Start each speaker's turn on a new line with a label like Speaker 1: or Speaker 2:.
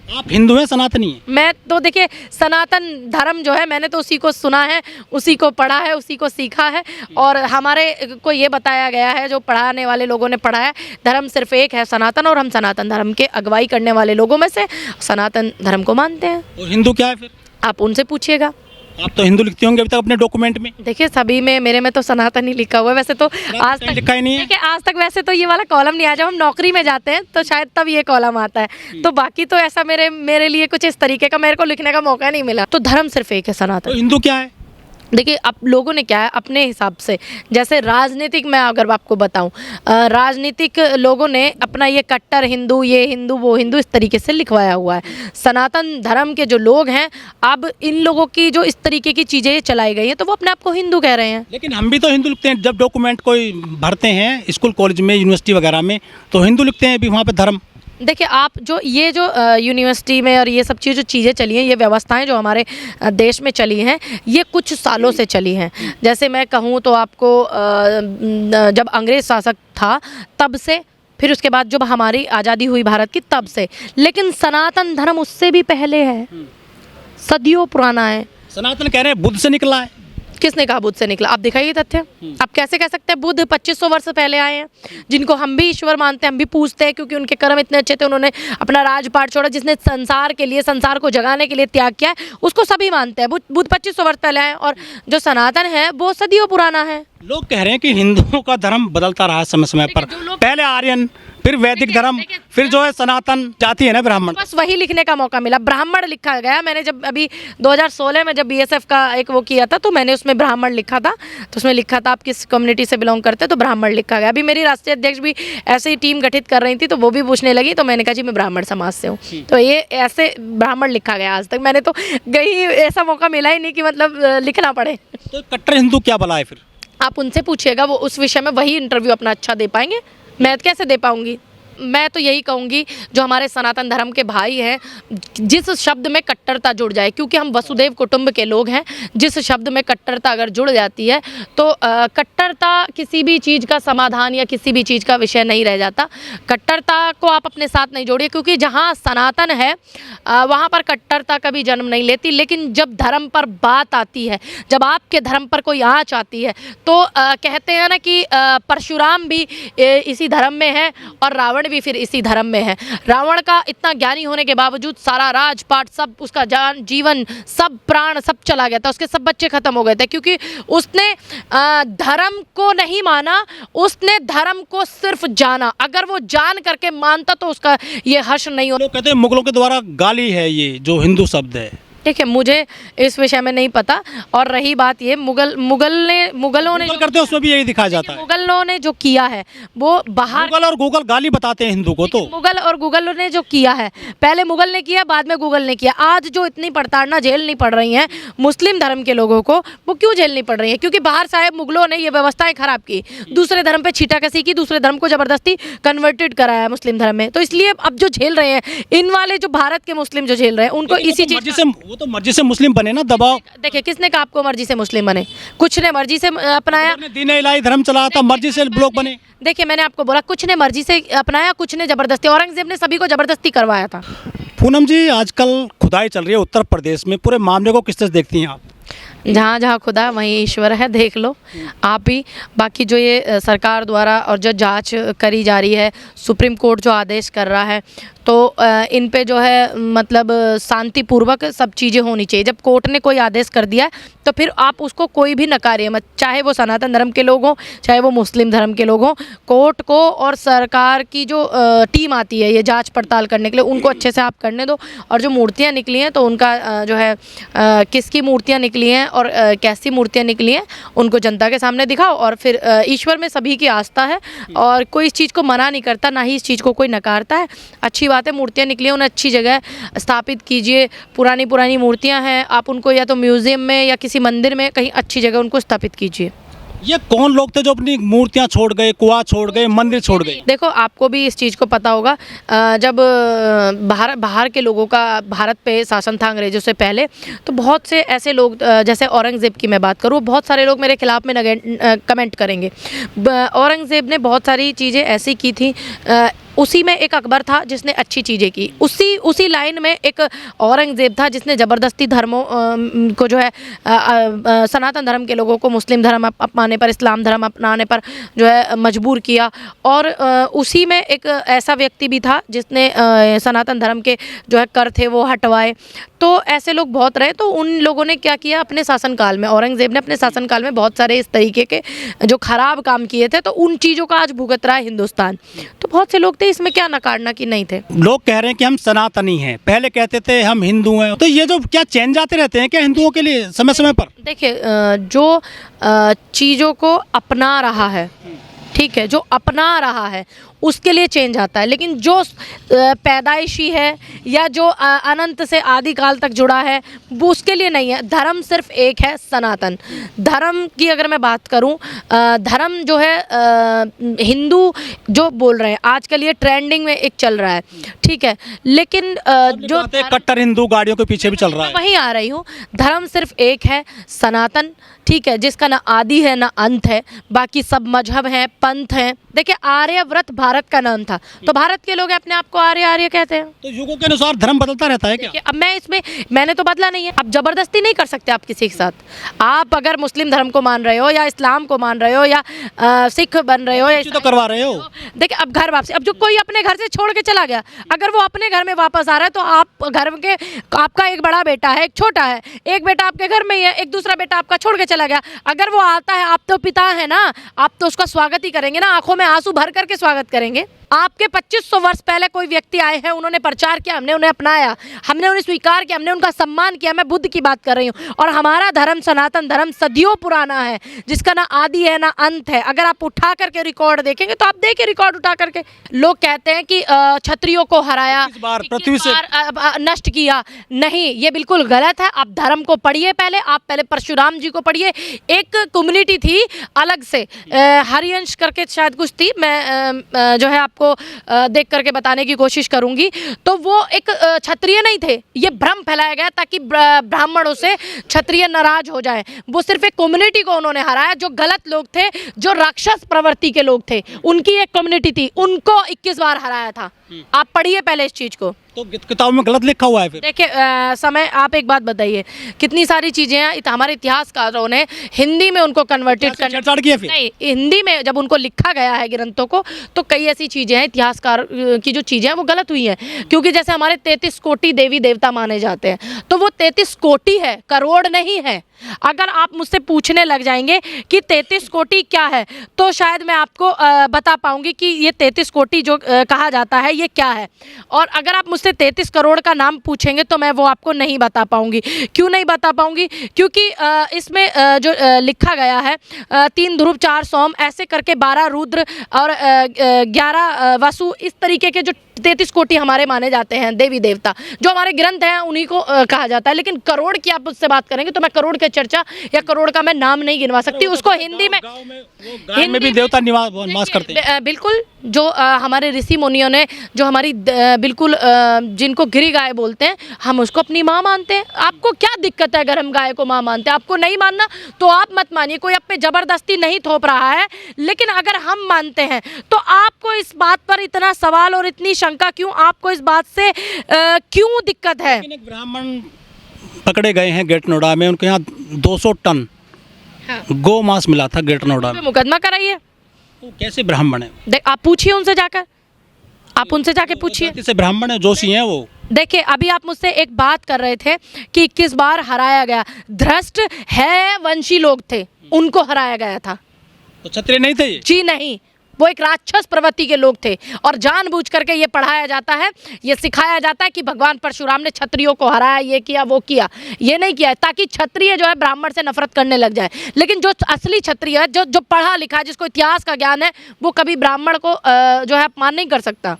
Speaker 1: आप हिंदू हैं, सनातनी हैं?
Speaker 2: मैं तो देखिए सनातन धर्म जो है मैंने तो उसी को सुना है, उसी को पढ़ा है, उसी को सीखा है और हमारे को ये बताया गया है, जो पढ़ाने वाले लोगों ने पढ़ा है, धर्म सिर्फ एक है सनातन, और हम सनातन धर्म के अगुवाई करने वाले लोगों में से सनातन धर्म को मानते हैं।
Speaker 1: और हिंदू क्या है फिर?
Speaker 2: आप उनसे पूछिएगा।
Speaker 1: आप तो हिंदू लिखते होंगे अभी तक अपने डॉक्यूमेंट में।
Speaker 2: देखिए सभी में, मेरे में तो सनातन ही लिखा हुआ है वैसे तो। आज तक
Speaker 1: लिखा ही नहीं है।
Speaker 2: देखिए आज तक वैसे तो ये वाला कॉलम नहीं आया, जब हम नौकरी में जाते हैं तो शायद तब ये कॉलम आता है, तो बाकी तो ऐसा मेरे लिए कुछ इस तरीके का मेरे को लिखने का मौका नहीं मिला। तो धर्म सिर्फ एक है, सनातन।
Speaker 1: तो हिंदू क्या है?
Speaker 2: देखिए अब लोगों ने क्या है अपने हिसाब से, जैसे राजनीतिक मैं अगर आपको बताऊं, राजनीतिक लोगों ने अपना ये कट्टर हिंदू, ये हिंदू, वो हिंदू, इस तरीके से लिखवाया हुआ है। सनातन धर्म के जो लोग हैं, अब इन लोगों की जो इस तरीके की चीज़ें चलाई गई हैं तो वो अपने आप को हिंदू कह रहे हैं।
Speaker 1: लेकिन हम भी तो हिंदू लिखते हैं, जब डॉक्यूमेंट कोई भरते हैं स्कूल कॉलेज में, यूनिवर्सिटी वगैरह में, तो हिंदू लिखते हैं भी वहाँ पे धर्म।
Speaker 2: देखिए आप जो ये जो यूनिवर्सिटी में और ये सब चीज़ें चली हैं, ये व्यवस्थाएं जो हमारे देश में चली हैं, ये कुछ सालों से चली हैं। जैसे मैं कहूँ तो आपको जब अंग्रेज़ शासक था तब से, फिर उसके बाद जब हमारी आज़ादी हुई भारत की तब से, लेकिन सनातन धर्म उससे भी पहले है, सदियों पुराना है।
Speaker 1: सनातन कह रहे हैं बुद्ध से निकला है।
Speaker 2: किसने कहा बुद्ध से निकला? आप दिखाइए तथ्य। आप कैसे कह सकते हैं बुद्ध 2500 वर्ष पहले आए हैं, जिनको हम भी ईश्वर मानते हैं, हम भी पूजते हैं क्योंकि उनके कर्म इतने अच्छे थे, उन्होंने अपना राजपाट छोड़ा, जिसने संसार के लिए, संसार को जगाने के लिए त्याग किया है, उसको सभी मानते हैं। बुद्ध 2500 वर्ष पहले आए, और जो सनातन है वो सदियों पुराना है।
Speaker 1: लोग कह रहे हैं कि हिंदुओं का धर्म बदलता रहा है समय समय पर, पहले आर्यन, फिर वैदिक धर्म, फिर जो है सनातन, जाति है ना ब्राह्मण।
Speaker 2: बस वही लिखने का मौका मिला, ब्राह्मण लिखा गया। मैंने जब अभी 2016 में जब बीएसएफ का एक वो किया था तो मैंने उसमें ब्राह्मण लिखा था, तो उसमें लिखा था आप किस कम्युनिटी से बिलोंग करते हैं, तो ब्राह्मण लिखा गया। अभी मेरी राष्ट्रीय अध्यक्ष भी ऐसे ही टीम गठित कर रही थी, तो वो भी पूछने लगी, तो मैंने कहा जी मैं ब्राह्मण समाज से हूँ, तो ये ऐसे ब्राह्मण लिखा गया। आज तक मैंने तो कहीं ऐसा मौका मिला ही नहीं कि मतलब लिखना पड़े।
Speaker 1: तो कट्टर हिंदू क्या भला है फिर?
Speaker 2: आप उनसे पूछिएगा, वो उस विषय में वही इंटरव्यू अपना अच्छा दे पाएंगे, मैं कैसे दे पाऊंगी। मैं तो यही कहूँगी जो हमारे सनातन धर्म के भाई हैं, जिस शब्द में कट्टरता जुड़ जाए, क्योंकि हम वसुदेव कुटुंब के लोग हैं, जिस शब्द में कट्टरता अगर जुड़ जाती है तो कट्टरता किसी भी चीज़ का समाधान या किसी भी चीज़ का विषय नहीं रह जाता। कट्टरता को आप अपने साथ नहीं जोड़िए, क्योंकि जहाँ सनातन है वहाँ पर कट्टरता कभी जन्म नहीं लेती। लेकिन जब धर्म पर बात आती है, जब आपके धर्म पर कोई आँच आती है, तो कहते हैं ना कि परशुराम भी इसी धर्म में है और रावण भी फिर इसी धर्म में है। रावण का इतना ज्ञानी होने के बावजूद सारा राजपाट, सब उसका जान, जीवन, सब प्राण, सब चला गया था, उसके सब बच्चे खत्म हो गए थे, क्योंकि उसने धर्म को नहीं माना, उसने धर्म को सिर्फ जाना। अगर वो जान करके मानता तो उसका ये हर्ष नहीं होता।
Speaker 1: लोग कहते हैं मुगलों के द्वारा गाली है ये जो हिंदू शब्द है।
Speaker 2: देखिए मुझे इस विषय में नहीं पता, और रही बात ये मुगलों ने जो
Speaker 1: करते हैं उसमें भी यही दिखाया जाता है।
Speaker 2: मुगलों ने जो किया है वो बाहर,
Speaker 1: गूगल और गूगल गाली बताते हैं हिंदू को। तो
Speaker 2: मुगल और गूगल ने जो किया है, पहले मुगल ने किया, बाद में गूगल ने किया। आज जो इतनी प्रताड़ना झेलनी पड़ रही है मुस्लिम धर्म के लोगों को, वो क्यों झेलनी पड़ रही है? क्योंकि बाहर साहब मुगलों ने ये व्यवस्थाएं खराब की, दूसरे धर्म पे छींटाकशी की, दूसरे धर्म को जबरदस्ती कन्वर्टेड कराया मुस्लिम धर्म में। तो इसलिए अब जो झेल रहे हैं इन वाले जो भारत के मुस्लिम जो झेल रहे हैं, उनको इसी चीज से,
Speaker 1: वो तो मर्जी से मुस्लिम बने ना, दबाव।
Speaker 2: देखिए किसने कहा आपको मर्जी से मुस्लिम बने? कुछ ने मर्जी से अपनाया,
Speaker 1: दीन इलाही धर्म चलाया था, मर्जी से लोग बने।
Speaker 2: देखिए मैंने आपको बोला कुछ ने मर्जी से अपनाया, कुछ ने जबरदस्ती। औरंगजेब ने सभी को जबरदस्ती करवाया था।
Speaker 1: पूनम जी, आजकल खुदाई चल रही है उत्तर प्रदेश में, पूरे मामले को किस तरह देखती हैं आप?
Speaker 2: जहाँ जहाँ खुदा वहीं ईश्वर है, देख लो आप भी। बाकी जो ये सरकार द्वारा और जो जांच करी जा रही है, सुप्रीम कोर्ट जो आदेश कर रहा है, तो इन पे जो है मतलब शांतिपूर्वक सब चीज़ें होनी चाहिए। जब कोर्ट ने कोई आदेश कर दिया है तो फिर आप उसको कोई भी नकारिए मत, चाहे वो सनातन धर्म के लोग हों, चाहे वो मुस्लिम धर्म के लोग हों। कोर्ट को और सरकार की जो टीम आती है ये जांच पड़ताल करने के लिए, उनको अच्छे से आप करने दो। और जो मूर्तियाँ निकली हैं तो उनका जो है किसकी मूर्तियाँ निकली हैं और कैसी मूर्तियाँ निकली हैं उनको जनता के सामने दिखाओ। और फिर ईश्वर में सभी की आस्था है और कोई इस चीज़ को मना नहीं करता, ना ही इस चीज़ को कोई नकारता है। अच्छी बात है, मूर्तियाँ निकली हैं, उन्हें अच्छी जगह स्थापित कीजिए। पुरानी मूर्तियाँ हैं, आप उनको या तो म्यूज़ियम में या किसी मंदिर में कहीं अच्छी जगह उनको स्थापित कीजिए।
Speaker 1: ये कौन लोग थे जो अपनी मूर्तियाँ छोड़ गए, कुआं छोड़ गए, मंदिर छोड़ गए?
Speaker 2: देखो आपको भी इस चीज़ को पता होगा, जब बाहर के लोगों का भारत पे शासन था अंग्रेज़ों से पहले, तो बहुत से ऐसे लोग, जैसे औरंगज़ेब की मैं बात करूँ, बहुत सारे लोग मेरे खिलाफ में कमेंट करेंगे। औरंगज़ेब ने बहुत सारी चीज़ें ऐसी की थी, उसी में एक अकबर था जिसने अच्छी चीज़ें की, उसी लाइन में एक औरंगज़ेब था जिसने ज़बरदस्ती धर्मों को जो है सनातन धर्म के लोगों को मुस्लिम धर्म अपनाने पर, इस्लाम धर्म अपनाने पर जो है मजबूर किया। और उसी में एक ऐसा व्यक्ति भी था जिसने सनातन धर्म के जो है कर थे वो हटवाए। तो ऐसे लोग बहुत रहे। तो उन लोगों ने क्या किया अपने शासनकाल में, औरंगज़ेब ने अपने शासनकाल में बहुत सारे इस तरीके के जो खराब काम किए थे, तो उन चीज़ों का आज भुगत रहा है हिंदुस्तान। तो बहुत से लोग थे, इसमें क्या नकारना कि नहीं थे।
Speaker 1: लोग कह रहे हैं कि हम सनातनी हैं, पहले कहते थे हम हिंदू हैं, तो ये जो क्या चेंज आते रहते हैं क्या हिंदुओं के लिए समय समय पर?
Speaker 2: देखिए जो चीज़ों को अपना रहा है, ठीक है, जो अपना रहा है उसके लिए चेंज आता है, लेकिन जो पैदाइशी है या जो अनंत से आदि काल तक जुड़ा है वो उसके लिए नहीं है। धर्म सिर्फ एक है, सनातन धर्म की अगर मैं बात करूं, धर्म जो है हिंदू जो बोल रहे हैं आजकल ये ट्रेंडिंग में एक चल रहा है, ठीक है, लेकिन जो
Speaker 1: कट्टर हिंदू गाड़ियों के पीछे भी चल रहा है,
Speaker 2: वहीं आ रही हूँ। धर्म सिर्फ एक है, सनातन, ठीक है, जिसका ना आदि है ना अंत है, बाकी सब मजहब हैं, पंथ हैं। देखिए आर्यव्रत भारत का नाम था, तो भारत के लोग अपने आप को आर्य कहते हैं।
Speaker 1: तो युगों के अनुसार धर्म बदलता रहता है क्या?
Speaker 2: अब मैंने तो बदला नहीं है। आप जबरदस्ती नहीं कर सकते आप किसी के साथ। आप अगर मुस्लिम धर्म को मान रहे हो या इस्लाम को मान रहे हो या सिख बन रहे हो या
Speaker 1: तो करवा रहे हो।
Speaker 2: देखिए अब घर वापसी, अब जो कोई अपने घर से छोड़ के चला गया, अगर वो अपने घर में वापस आ रहा है तो आप घर के, आपका एक बड़ा बेटा है, एक छोटा है, एक बेटा आपके घर में ही है, एक दूसरा बेटा आपका छोड़ के चला गया, अगर वो आता है, आप तो पिता है ना, आप तो उसका स्वागत ही करेंगे ना, आंखों में आंसू भर करके स्वागत करेंगे। आपके 2500 वर्ष पहले कोई व्यक्ति आए हैं, उन्होंने प्रचार किया, हमने उन्हें अपनाया, हमने उन्हें स्वीकार किया, हमने उनका सम्मान किया। मैं बुद्ध की बात कर रही हूँ। और हमारा धर्म सनातन धर्म सदियों पुराना है, जिसका ना आदि है ना अंत है। अगर आप उठा करके रिकॉर्ड देखेंगे तो आप देखिए रिकॉर्ड उठा करके, लोग कहते हैं कि क्षत्रियों को हराया,
Speaker 1: पृथ्वी से
Speaker 2: नष्ट किया, नहीं, ये बिल्कुल गलत है। आप धर्म को पढ़िए, आप पहले परशुराम जी को पढ़िए। एक कम्युनिटी थी अलग से, हरिवंश करके शायद कुछ थी, मैं जो है आपको देख करके बताने की कोशिश करूंगी। तो वो एक क्षत्रिय नहीं थे, ये भ्रम फैलाया गया ताकि ब्राह्मणों से क्षत्रिय नाराज हो जाए। वो सिर्फ एक कम्युनिटी को उन्होंने हराया, जो गलत लोग थे, जो राक्षस प्रवृत्ति के लोग थे, उनकी एक कम्युनिटी थी, उनको 21 बार हराया था। आप पढ़िए पहले इस चीज को।
Speaker 1: तो किताब में गलत लिखा हुआ है फिर?
Speaker 2: देखिए समय, आप एक बात बताइए, कितनी सारी चीजें हैं हमारे इतिहासकारों ने हिंदी में उनको कन्वर्टेड
Speaker 1: किया फिर?
Speaker 2: नहीं, हिंदी में जब उनको लिखा गया है ग्रंथों को, तो कई ऐसी चीजें हैं इतिहासकार की जो चीजें हैं वो गलत हुई हैं। क्योंकि जैसे हमारे 33 कोटि देवी देवता माने जाते हैं, तो वो 33 कोटि है, करोड़ नहीं है। अगर आप मुझसे पूछने लग जाएंगे कि 33 कोटि क्या है, तो शायद मैं आपको बता पाऊंगी कि ये 33 कोटि जो कहा जाता है ये क्या है। और अगर आप मुझसे 33 करोड़ का नाम पूछेंगे तो मैं वो आपको नहीं बता पाऊंगी। क्यों नहीं बता पाऊंगी? क्योंकि इसमें जो लिखा गया है 3 ध्रुव 4 सोम, ऐसे करके 12 रुद्र और 11 वसु, इस तरीके के जो 33 कोटि हमारे माने जाते हैं देवी देवता, जो हमारे ग्रंथ हैं उन्हीं को कहा जाता है। लेकिन करोड़ की आप मुझसे बात करेंगे तो मैं करोड़ के चर्चा या करोड़ का मैं नाम नहीं गिनवा सकती। उसको हिंदी में,
Speaker 1: गाँव में भी देवता निवास करते हैं।
Speaker 2: बिल्कुल, जो हमारे ऋषि मुनियों ने, जो हमारी बिल्कुल जिनको गिरी गाय बोलते हैं, हम उसको अपनी माँ मानते हैं। आपको क्या दिक्कत है अगर हम गाय को माँ मानते हैं? आपको नहीं मानना तो आप मत मानिए, कोई आप पे जबरदस्ती नहीं थोप रहा है। लेकिन अगर हम मानते हैं तो आपको इस बात पर इतना सवाल और इतनी शंका क्यों? आपको इस बात से क्यों दिक्कत है?
Speaker 1: एक ब्राह्मण पकड़े गए हैं गेट नोएडा में, उनके यहाँ 200 टन गौ मांस मिला था गेट नोएडा में।
Speaker 2: मुकदमा कराइए।
Speaker 1: तो कैसे ब्राह्मण है?
Speaker 2: देख, आप पूछिए उनसे जाकर, आप उनसे जाके पूछिए।
Speaker 1: कैसे ब्राह्मण है? जोशी हैं वो।
Speaker 2: देखिए अभी आप मुझसे एक बात कर रहे थे कि 21 बार हराया गया। धृष्ट है वंशी लोग थे, उनको हराया गया था।
Speaker 1: तो क्षत्रिय नहीं थे ये?
Speaker 2: जी नहीं, वो एक राक्षस प्रवृत्ति के लोग थे। और जानबूझ करके ये पढ़ाया जाता है, ये सिखाया जाता है कि भगवान परशुराम ने क्षत्रियों को हराया, ये किया वो किया। ये नहीं किया ताकि क्षत्रिय जो है ब्राह्मण से नफरत करने लग जाए। लेकिन जो असली क्षत्रिय है, जो पढ़ा लिखा है, जिसको इतिहास का ज्ञान है, वो कभी ब्राह्मण को जो है अपमान नहीं कर सकता।